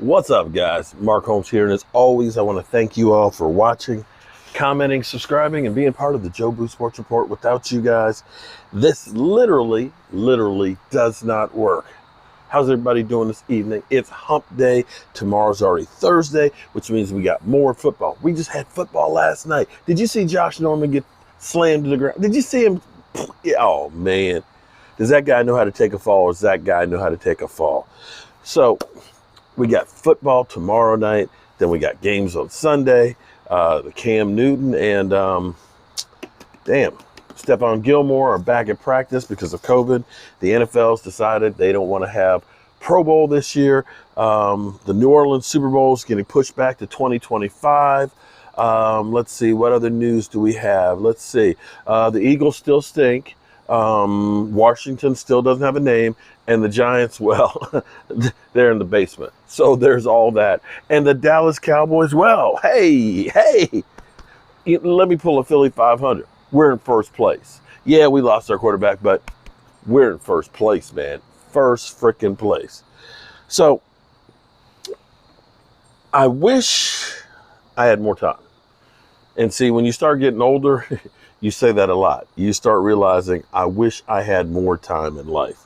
What's up, guys? Mark Holmes here, and as always, I want to thank you all for watching, commenting, subscribing, and being part of the Joe Boo Sports Report. Without you guys, this literally does not work. How's everybody doing this evening? It's hump day. Tomorrow's already Thursday, which means we got more football. We just had football last night. Did you see Josh Norman get slammed to the ground? Did you see him? Oh, man. Does that guy know how to take a fall, or does that guy know how to take a fall? So we got football tomorrow night. Then we got games on Sunday. The Cam Newton and, Stephon Gilmore are back at practice because of COVID. The NFL's decided they don't want to have Pro Bowl this year. The New Orleans Super Bowl is getting pushed back to 2025. Let's see, what other news do we have? Let's see. The Eagles still stink. Washington still doesn't have a name. And the Giants, well, they're in the basement. So there's all that. And the Dallas Cowboys, well, hey, let me pull a Philly 500. We're in first place. Yeah, we lost our quarterback, but we're in first place, man. First freaking place. So I wish I had more time. And see, when you start getting older, you say that a lot. You start realizing, I wish I had more time in life.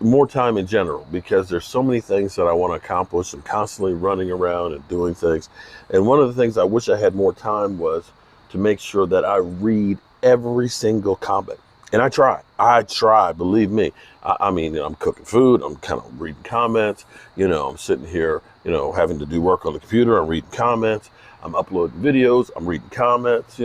More time in general, because there's so many things that I want to accomplish. I'm constantly running around and doing things. And one of the things I wish I had more time was to make sure that I read every single comment. And I try, believe me. I mean, I'm cooking food, I'm kind of reading comments, I'm sitting here, having to do work on the computer, I'm reading comments, I'm uploading videos, I'm reading comments,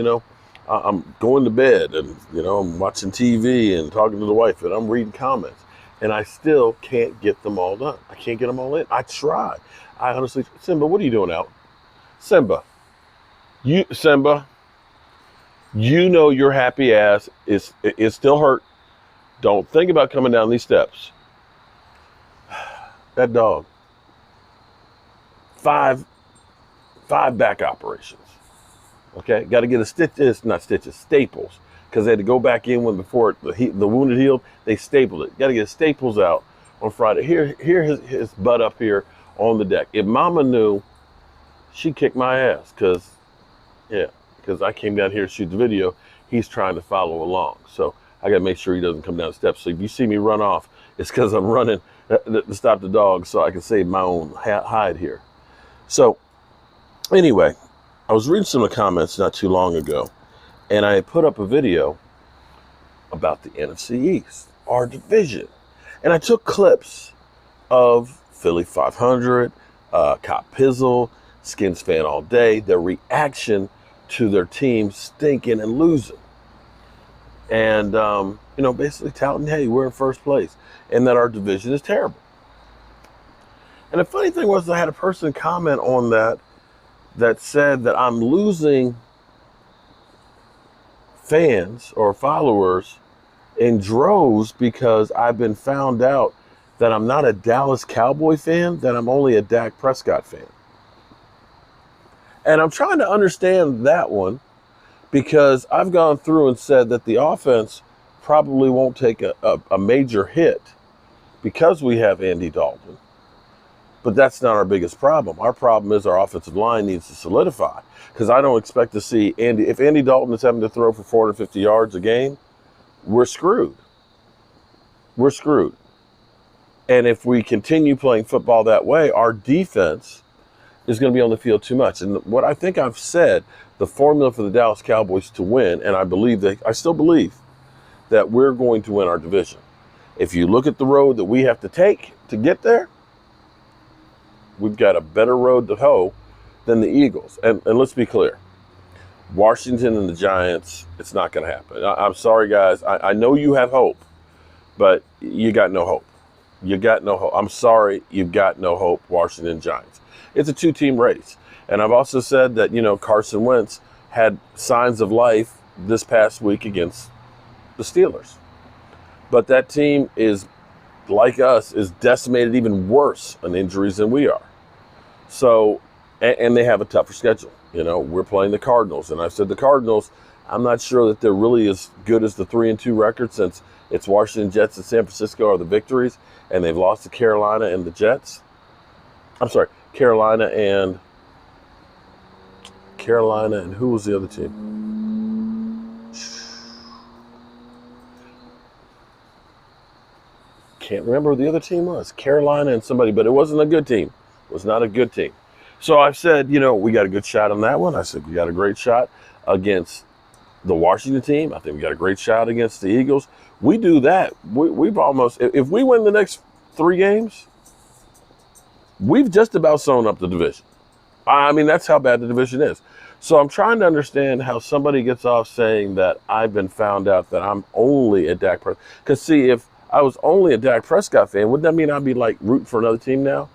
I'm going to bed and, I'm watching TV and talking to the wife and I'm reading comments. And I still can't get them all done. I can't get them all in. I try. I honestly, Simba, what are you doing out? Simba, you know your happy ass is still hurt. Don't think about coming down these steps. That dog. Five back operations. Okay, got to get staples. Because they had to go back in when before the wound had healed. They stapled it. Got to get staples out on Friday. Here his butt up here on the deck. If Mama knew, she'd kick my ass. Because I came down here to shoot the video. He's trying to follow along. So I got to make sure he doesn't come down the steps. So if you see me run off, it's because I'm running to stop the dog so I can save my own hide here. So anyway, I was reading some of the comments not too long ago. And I put up a video about the NFC East, our division. And I took clips of Philly 500, Cop Pizzle, Skins Fan All Day, their reaction to their team stinking and losing. And, basically touting, hey, we're in first place. And that our division is terrible. And the funny thing was I had a person comment on that said that I'm losing fans or followers in droves because I've been found out that I'm not a Dallas Cowboy fan, that I'm only a Dak Prescott fan. And I'm trying to understand that one because I've gone through and said that the offense probably won't take a major hit because we have Andy Dalton. But that's not our biggest problem. Our problem is our offensive line needs to solidify. Because I don't expect to see Andy. If Andy Dalton is having to throw for 450 yards a game, we're screwed. We're screwed. And if we continue playing football that way, our defense is going to be on the field too much. And what I think I've said, the formula for the Dallas Cowboys to win, and I still believe that we're going to win our division. If you look at the road that we have to take to get there, we've got a better road to hoe than the Eagles. And let's be clear. Washington and the Giants, it's not going to happen. I'm sorry, guys. I know you have hope, but you got no hope. You got no hope. I'm sorry, you've got no hope, Washington Giants. It's a two-team race. And I've also said that, Carson Wentz had signs of life this past week against the Steelers. But that team is, like us, is decimated even worse on injuries than we are. So, and they have a tougher schedule. We're playing the Cardinals. And I've said the Cardinals, I'm not sure that they're really as good as the 3-2 record since it's Washington, Jets, and San Francisco are the victories. And they've lost to Carolina and the Jets. I'm sorry, Carolina and who was the other team? Can't remember who the other team was. Carolina and somebody, but it wasn't a good team. It was not a good team. So I've said, we got a good shot on that one. I said we got a great shot against the Washington team. I think we got a great shot against the Eagles. We do that. We've almost, if we win the next 3 games, we've just about sewn up the division. I mean, that's how bad the division is. So I'm trying to understand how somebody gets off saying that I've been found out that I'm only a Dak Prescott. Because see, if I was only a Dak Prescott fan, wouldn't that mean I'd be like rooting for another team now?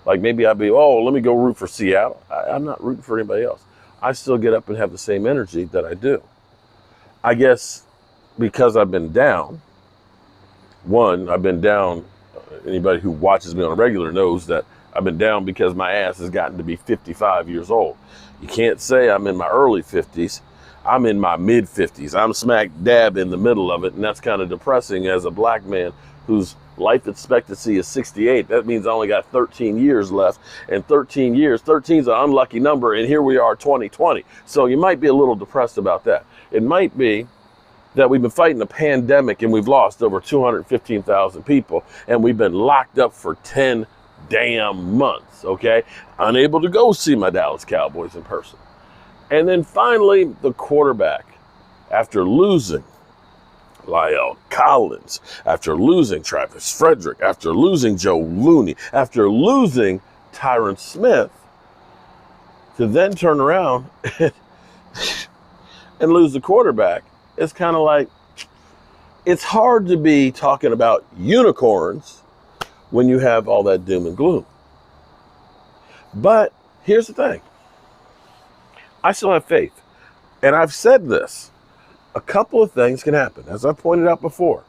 Like maybe I'd be, let me go root for Seattle. I'm not rooting for anybody else. I still get up and have the same energy that I do. I guess because I've been down, I've been down. Anybody who watches me on a regular knows that I've been down because my ass has gotten to be 55 years old. You can't say I'm in my early 50s. I'm in my mid 50s. I'm smack dab in the middle of it. And that's kind of depressing as a black man whose life expectancy is 68. That means I only got 13 years left. And 13 years, 13 is an unlucky number. And here we are, 2020. So you might be a little depressed about that. It might be that we've been fighting a pandemic and we've lost over 215,000 people. And we've been locked up for 10 damn months, okay? Unable to go see my Dallas Cowboys in person. And then finally, the quarterback, after losing Lyle Collins, after losing Travis Frederick, after losing Joe Looney, after losing Tyron Smith, to then turn around and lose the quarterback, it's kind of like, it's hard to be talking about unicorns when you have all that doom and gloom. But here's the thing. I still have faith. And I've said this. A couple of things can happen. As I pointed out before,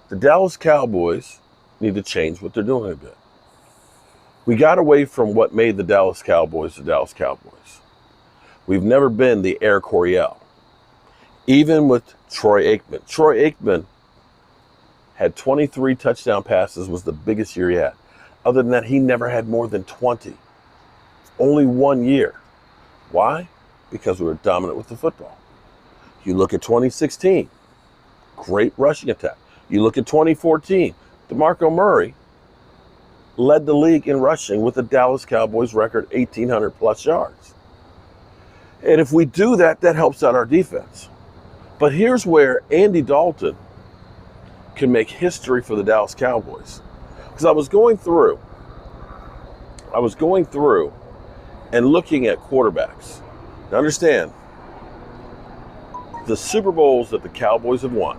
the Dallas Cowboys need to change what they're doing a bit. We got away from what made the Dallas Cowboys the Dallas Cowboys. We've never been the Air Coryell. Even with Troy Aikman. Troy Aikman had 23 touchdown passes, was the biggest year he had. Other than that, he never had more than 20. Only 1 year. Why? Because we were dominant with the football. You look at 2016, great rushing attack. You look at 2014, DeMarco Murray led the league in rushing with the Dallas Cowboys record 1,800 plus yards. And if we do that, that helps out our defense. But here's where Andy Dalton can make history for the Dallas Cowboys. Because I was going through and looking at quarterbacks. Now understand, the Super Bowls that the Cowboys have won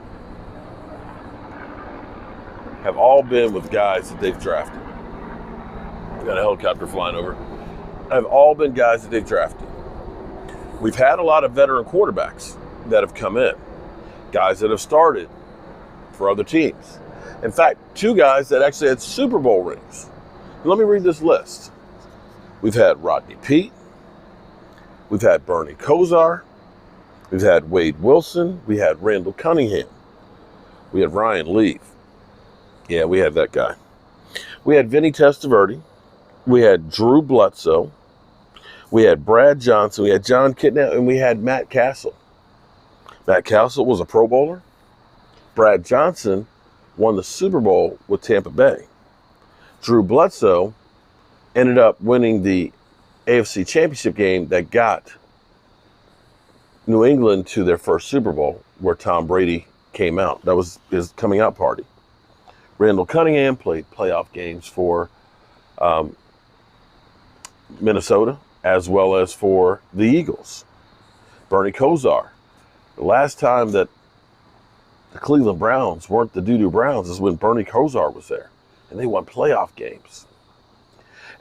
have all been with guys that they've drafted. Got a helicopter flying over. Have all been guys that they've drafted. We've had a lot of veteran quarterbacks that have come in. Guys that have started for other teams. In fact, 2 guys that actually had Super Bowl rings. Let me read this list. We've had Rodney Peete. We've had Bernie Kosar. We've had Wade Wilson. We had Randall Cunningham. We had Ryan Leaf. Yeah, we had that guy. We had Vinny Testaverde. We had Drew Bledsoe. We had Brad Johnson. We had John Kitna, and we had Matt Castle. Matt Castle was a Pro Bowler. Brad Johnson won the Super Bowl with Tampa Bay. Drew Bledsoe ended up winning the AFC Championship game that got New England to their first Super Bowl, where Tom Brady came out. That was his coming out party. Randall Cunningham played playoff games for Minnesota as well as for the Eagles. Bernie Kosar. The last time that the Cleveland Browns weren't the doo-doo Browns is when Bernie Kosar was there. And they won playoff games.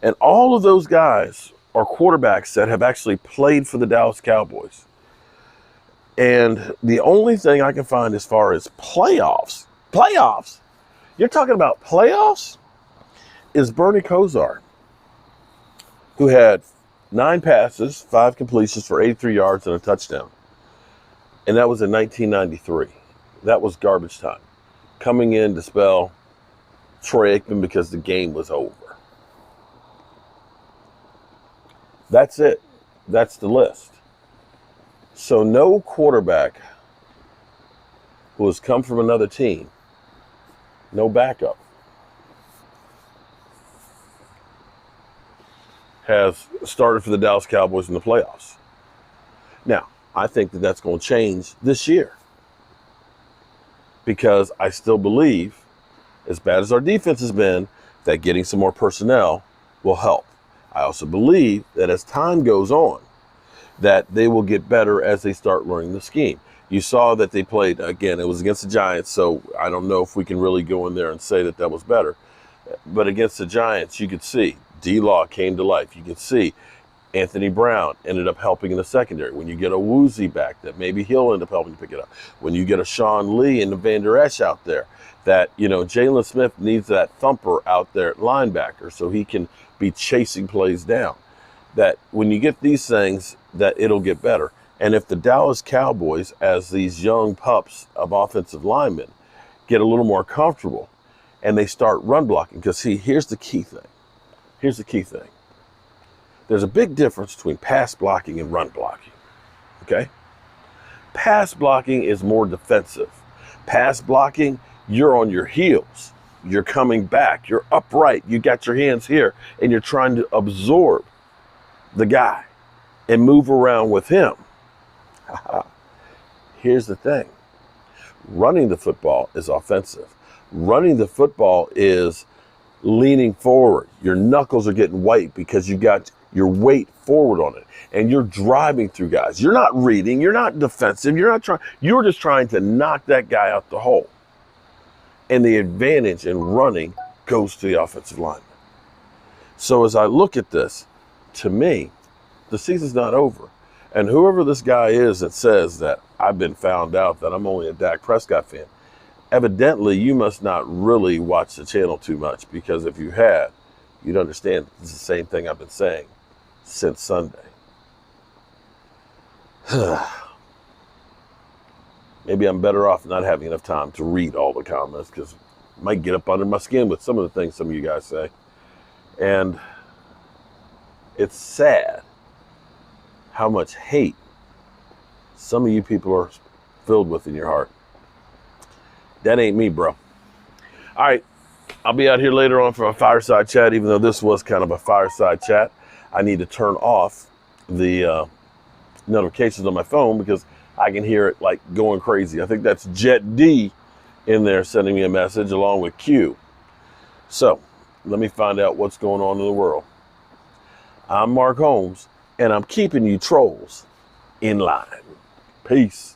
And all of those guys are quarterbacks that have actually played for the Dallas Cowboys. And the only thing I can find as far as playoffs, you're talking about playoffs, is Bernie Kosar, who had 9 passes, 5 completions for 83 yards and a touchdown. And that was in 1993. That was garbage time. Coming in to spell Troy Aikman because the game was over. That's it. That's the list. So no quarterback who has come from another team, no backup, has started for the Dallas Cowboys in the playoffs. Now, I think that that's going to change this year because I still believe, as bad as our defense has been, that getting some more personnel will help. I also believe that as time goes on, that they will get better as they start learning the scheme. You saw that they played, again, it was against the Giants, so I don't know if we can really go in there and say that that was better. But against the Giants, you could see D-Law came to life. You could see Anthony Brown ended up helping in the secondary. When you get a Woozy back, that maybe he'll end up helping to pick it up. When you get a Sean Lee and a Van Der Esch out there, that, Jalen Smith needs that thumper out there at linebacker so he can be chasing plays down. That when you get these things, that it'll get better. And if the Dallas Cowboys, as these young pups of offensive linemen, get a little more comfortable and they start run blocking, because see, here's the key thing. Here's the key thing. There's a big difference between pass blocking and run blocking, okay? Pass blocking is more defensive. Pass blocking, you're on your heels. You're coming back. You're upright. You got your hands here, and you're trying to absorb the guy and move around with him. Here's the thing. Running the football is offensive. Running the football is leaning forward. Your knuckles are getting white because you got your weight forward on it. And you're driving through guys. You're not reading. You're not defensive. You're just trying to knock that guy out the hole. And the advantage in running goes to the offensive lineman. So as I look at this, to me, the season's not over. And whoever this guy is that says that I've been found out that I'm only a Dak Prescott fan, evidently you must not really watch the channel too much, because if you had, you'd understand it's the same thing I've been saying since Sunday. Maybe I'm better off not having enough time to read all the comments, because it might get up under my skin with some of the things some of you guys say. And it's sad how much hate some of you people are filled with in your heart. That ain't me, bro. All right, I'll be out here later on for a fireside chat, even though this was kind of a fireside chat. I need to turn off the notifications on my phone because I can hear it like going crazy. I think that's Jet D in there sending me a message along with Q. So let me find out what's going on in the world. I'm Mark Holmes, and I'm keeping you trolls in line. Peace.